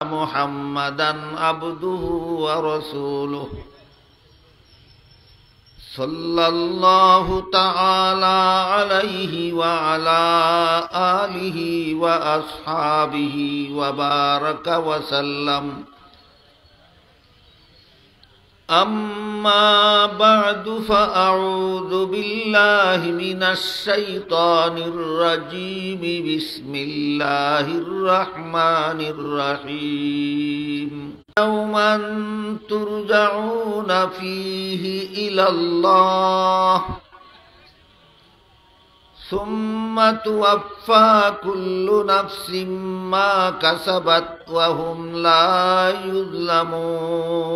محمدا عبده ورسوله صلى الله تعالى عليه وعلى آله وأصحابه وبارك وسلم. أما بعد فأعوذ بالله من الشيطان الرجيم. بسم الله الرحمن الرحيم. يوما ترجعون فيه إلى الله ثم توفى كل نفس ما كسبت وهم لا يظلمون.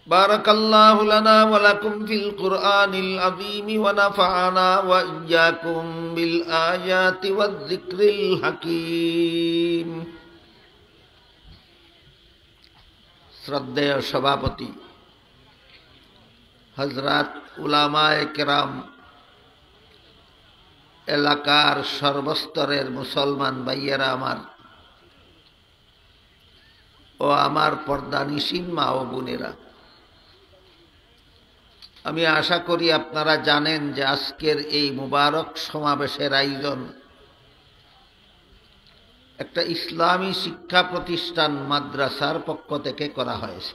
بارك الله لنا ولكم في القرآن العظيم ونفعنا وإياكم بالآيات والذكر الحكيم. শ্রদ্ধেয় সভাপতি, হযরত উলামায়ে কেরাম, এলাকার সর্বস্তরের মুসলমান ভাইয়েরা আমার ও আমার পর্দানিশীন মা ও বোনেরা, আমি আশা করি আপনারা জানেন যে আজকের এই মুবারক সমাবেশের আয়োজন একটা ইসলামী শিক্ষা প্রতিষ্ঠান মাদ্রাসার পক্ষ থেকে করা হয়েছে।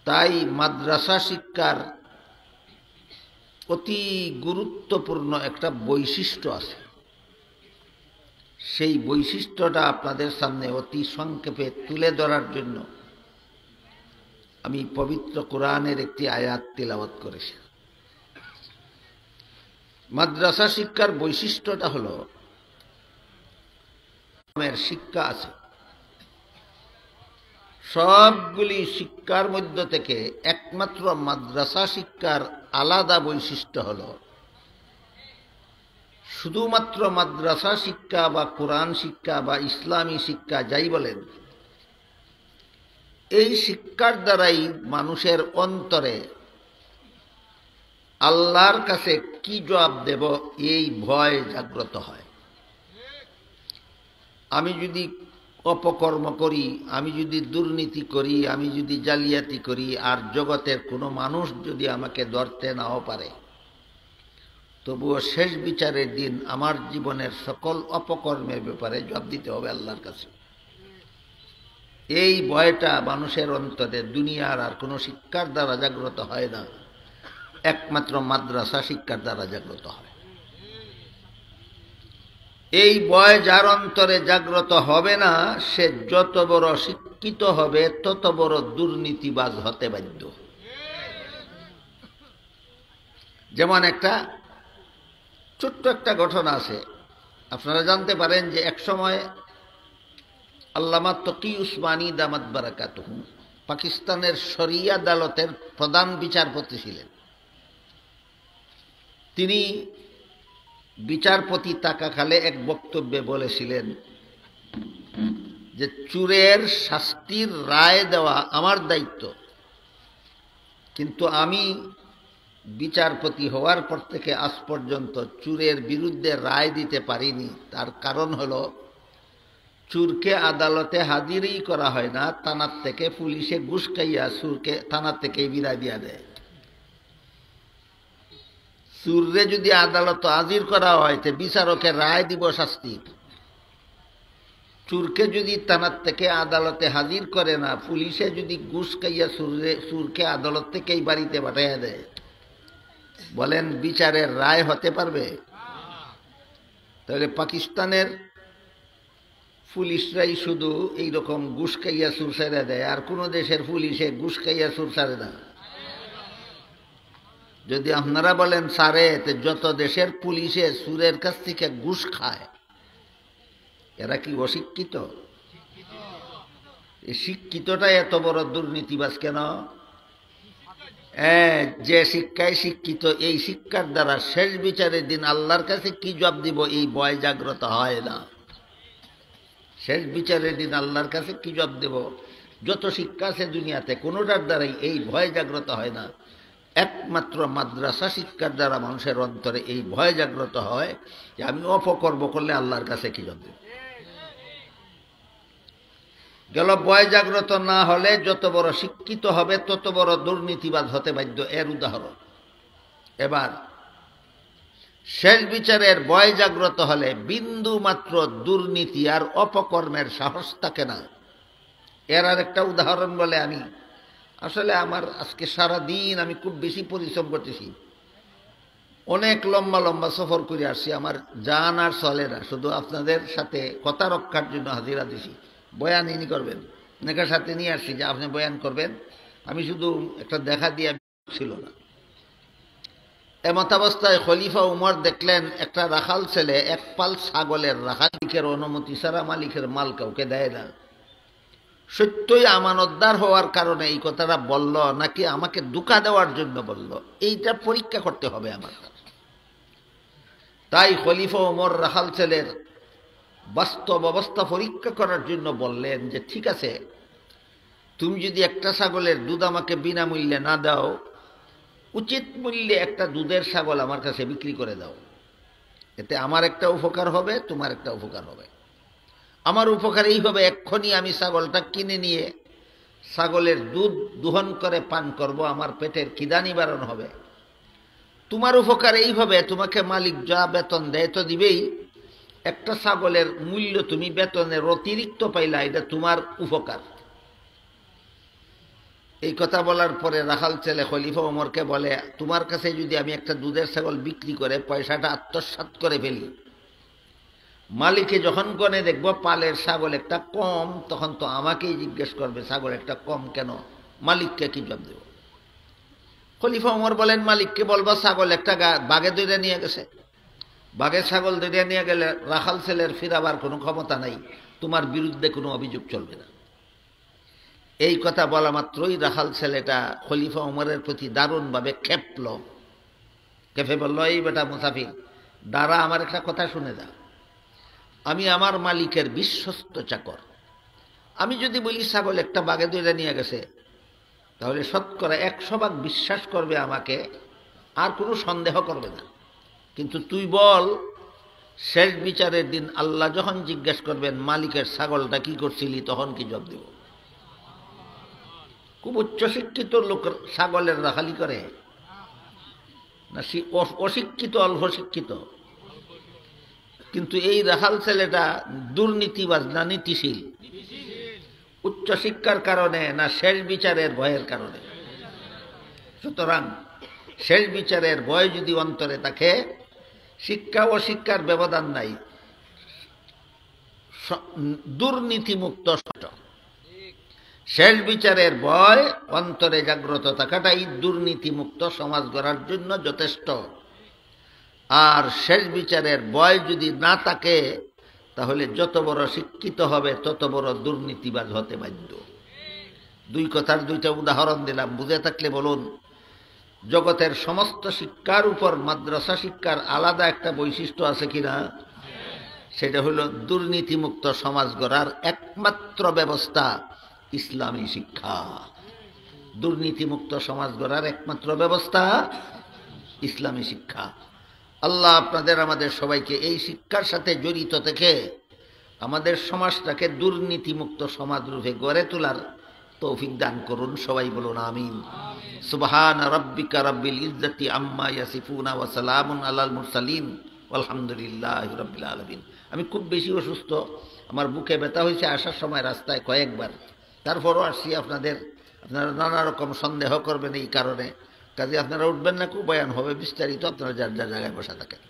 তাই মাদ্রাসা শিক্ষার অতি গুরুত্বপূর্ণ একটা বৈশিষ্ট্য আছে। সেই বৈশিষ্ট্যটা আপনাদের সামনে অতি সংক্ষেপে তুলে ধরার জন্য আমি পবিত্র কোরআনের একটি আয়াত তিলাওয়াত করেছি। মাদ্রাসা শিক্ষার বৈশিষ্ট্যটা হলো শিক্ষা আছে। সবগুলি শিক্ষার মধ্য থেকে একমাত্র মাদ্রাসা শিক্ষার আলাদা বৈশিষ্ট্য হলো শুধুমাত্র মাদ্রাসা শিক্ষা বা কোরআন শিক্ষা বা ইসলামী শিক্ষা যাই বলেন, এই শিক্ষার দ্বারাই মানুষের অন্তরে আল্লাহর কাছে কি জবাব দেব এই ভয় জাগ্রত হয়। আমি যদি অপকর্ম করি, আমি যদি দুর্নীতি করি, আমি যদি জালিয়াতি করি, আর জগতের কোনো মানুষ যদি আমাকে ধরতে নাও পারে, তবুও শেষ বিচারের দিন আমার জীবনের সকল অপকর্মের ব্যাপারে জবাব দিতে হবে আল্লাহর কাছে। এই ভয়টা মানুষের অন্তরে দুনিয়ার আর কোনো শিক্ষার দ্বারা জাগ্রত হয় না, একমাত্র মাদ্রাসা শিক্ষার দ্বারা জাগ্রত হয়। এই ভয় যার অন্তরে জাগ্রত হবে না, সে যত বড় শিক্ষিত হবে তত বড় দুর্নীতিবাজ হতে বাধ্য। যেমন একটা ছোট্ট একটা ঘটনা আছে, আপনারা জানতে পারেন যে এক সময় আল্লামা তকি উসমানী দামাত বারাকাতুহু পাকিস্তানের শরিয়া আদালতের প্রধান বিচারপতি ছিলেন। তিনি বিচারপতি থাকাকালে এক বক্তব্যে বলেছিলেন যে চোরের শাস্তির রায় দেওয়া আমার দায়িত্ব, কিন্তু আমি বিচারপতি হওয়ার পর থেকে আজ পর্যন্ত চোরের বিরুদ্ধে রায় দিতে পারিনি। তার কারণ হলো চোরকে আদালতে হাজিরই করা হয় না, থানার থেকে পুলিশে ঘুষ খাইয়া চোরকে থানার থেকেই বিদায় দিয়া দেয়। চোররে যদি আদালত হাজির করা হয় তে বিচারকে রায় দিব শাস্তির। চোরকে যদি থানার থেকে আদালতে হাজির করে না, পুলিশে যদি ঘুষ খাইয়া চোরকে আদালত থেকেই বাড়িতে পাঠাইয়া দেয়, বলেন বিচারের রায় হতে পারবে? তাহলে পাকিস্তানের পুলিশরাই শুধু এইরকম ঘুষ খাইয়া চোর ছেড়ে দেয়, আর কোন দেশের পুলিশে ঘুষ খাইয়া চোর ছাড়ে না। যদি আপনারা বলেন সারে, যত দেশের পুলিশে চোরের কাছ থেকে ঘুষ খায়, এরা কি অশিক্ষিত? এই শিক্ষিতটা এত বড় দুর্নীতিবাজ কেন? যে শিক্ষায় শিক্ষিত, এই শিক্ষার দ্বারা শেষ বিচারের দিন আল্লাহর কাছে কি জবাব দিব এই ভয় জাগ্রত হয় না। শেষ বিচারের দিন আল্লাহর কাছে কি জবাব দেব, যত শিক্ষা আছে দুনিয়াতে কোনোটার দ্বারাই এই ভয় জাগ্রত হয় না। একমাত্র মাদ্রাসা শিক্ষার দ্বারা মানুষের অন্তরে এই ভয় জাগ্রত হয় যে আমি অপকর্ম করলে আল্লাহর কাছে কি জানব গেল। ভয় জাগ্রত না হলে যত বড় শিক্ষিত হবে তত বড় দুর্নীতিবাজ হতে বাধ্য, এর উদাহরণ। এবার শেষ বিচারের ভয় জাগ্রত হলে বিন্দু মাত্র দুর্নীতি আর অপকর্মের সাহস থাকে না। এর আর একটা উদাহরণ বলে, আমি আসলে আমার আজকে সারা দিন আমি খুব বেশি পরিশ্রম করতেছি, অনেক লম্বা লম্বা সফর করে আসছি, আমার জান আর চলে না, শুধু আপনাদের সাথে কথা রক্ষার জন্য হাজিরা দিছি, বয়ান ইনি করবেন, নেকার সাথে নিয়ে আসছি যে আপনি বয়ান করবেন, আমি শুধু একটা দেখা দিয়ে ছিল না। এমতাবস্থায় খলিফা উমর দেখলেন একটা রাখাল ছেলে এক পাল ছাগলের রাখালিকের অনুমতি ছাড়া মালিকের মাল কাউকে দেয় না। সত্যই আমানতদার হওয়ার কারণে এই কথাটা বলল নাকি আমাকে ধোঁকা দেওয়ার জন্য বলল, এইটা পরীক্ষা করতে হবে আমার। তাই খলিফা উমর রাখাল ছেলের বাস্তব অবস্থা পরীক্ষা করার জন্য বললেন যে ঠিক আছে, তুমি যদি একটা ছাগলের দুধ আমাকে বিনামূল্যে না দাও, উচিত মূল্যে একটা দুধের ছাগল আমার কাছে বিক্রি করে দাও, এতে আমার একটা উপকার হবে, তোমার একটা উপকার হবে। আমার উপকার এই হবে, এক্ষুনি আমি ছাগলটা কিনে নিয়ে ছাগলের দুধ দোহন করে পান করব, আমার পেটের খিদা নিবারণ হবে। তোমার উপকার এইভাবে, তোমাকে মালিক যা বেতন দেয় তো দিবেই, একটা ছাগলের মূল্য তুমি বেতনের অতিরিক্ত পাইলা, এটা তোমার উপকার। এই কথা বলার পরে রাখাল ছেলে খলিফা ওমরকে বলে, তোমার কাছে যদি আমি একটা দুধের ছাগল বিক্রি করে পয়সাটা আত্মসাৎ করে ফেলি, মালিকে যখন গনে দেখবো পালের ছাগল একটা কম, তখন তো আমাকেই জিজ্ঞেস করবে ছাগল একটা কম কেন, মালিককে কি জবাব দেব? খলিফা ওমর বলেন, মালিককে বলবা ছাগল একটা বাঘে দৌড়ে নিয়ে গেছে, বাঘে ছাগল দৌড়ে নিয়ে গেলে রাখাল ছেলের ফিরাবার কোনো ক্ষমতা নাই, তোমার বিরুদ্ধে কোনো অভিযোগ চলবে না। এই কথা বলা মাত্রই রাখাল ছেলেটা খলিফা ওমরের প্রতি দারুণভাবে খেপে বলল, এই বেটা মুসাফির, দাঁড়া, আমার একটা কথা শুনে যা, আমি আমার মালিকের বিশ্বস্ত চাকর, আমি যদি বলি ছাগল একটা বাঘে দৌড়ে নিয়ে গেছে, তাহলে শতকরা 100 ভাগ বিশ্বাস করবে আমাকে, আর কোনো সন্দেহ করবে না। কিন্তু তুই বল, শেষ বিচারের দিন আল্লাহ যখন জিজ্ঞেস করবেন মালিকের ছাগলটা কি করছিলি, তখন কি জবাব দেব? খুব উচ্চশিক্ষিত লোক ছাগলের রাখালি করে না অশিক্ষিত অল্প শিক্ষিত? কিন্তু এই রাখাল ছেলেটা দুর্নীতিবাজ না নীতিশীল? উচ্চশিক্ষার কারণে না শেষ বিচারের ভয়ের কারণে? সুতরাং শেষ বিচারের ভয় যদি অন্তরে থাকে, শিক্ষা ও শিক্ষার ব্যবধান নাই, দুর্নীতিমুক্ত শেষ বিচারের ভয় অন্তরে জাগ্রত থাকাটাই দুর্নীতিমুক্ত সমাজ গড়ার জন্য যথেষ্ট। আর শেষ বিচারের ভয় যদি না থাকে, তাহলে যত বড় শিক্ষিত হবে তত বড় দুর্নীতিবাজ হতে বাধ্য। দুই কথার দুইটা উদাহরণ দিলাম, বুঝে থাকলে বলুন। জগতের সমস্ত শিক্ষার উপর মাদ্রাসা শিক্ষার আলাদা একটা বৈশিষ্ট্য আছে কিনা? সেটা হলো দুর্নীতিমুক্ত সমাজ গড়ার একমাত্র ব্যবস্থা ইসলামী শিক্ষা। দুর্নীতিমুক্ত সমাজ গড়ার একমাত্র ব্যবস্থা ইসলামী শিক্ষা। আল্লাহ আপনাদের আমাদের সবাইকে এই শিক্ষার সাথে জড়িত থেকে আমাদের সমাজটাকে দুর্নীতিমুক্ত সমাজ রূপে গড়ে তোলার তৌফিক দান করুন। সবাই বলুন আমিন। সুবহান রাব্বিকা রাব্বিল ইজ্জাতি আম্মা ইয়াসিফুন ওয়া সালামুন আলাল মুরসালিন আলহামদুলিল্লাহি রাব্বিল আলামিন। আমি খুব বেশি অসুস্থ, আমার বুকে ব্যথা হয়েছে আসার সময় রাস্তায় কয়েকবার, তারপরও আসছি। আপনারা নানা রকম সন্দেহ করবেন এই কারণে, কাজে আপনারা উঠবেন না, খুব বয়ান হবে বিস্তারিত, আপনারা যার যার জায়গায় বসা থাকেন।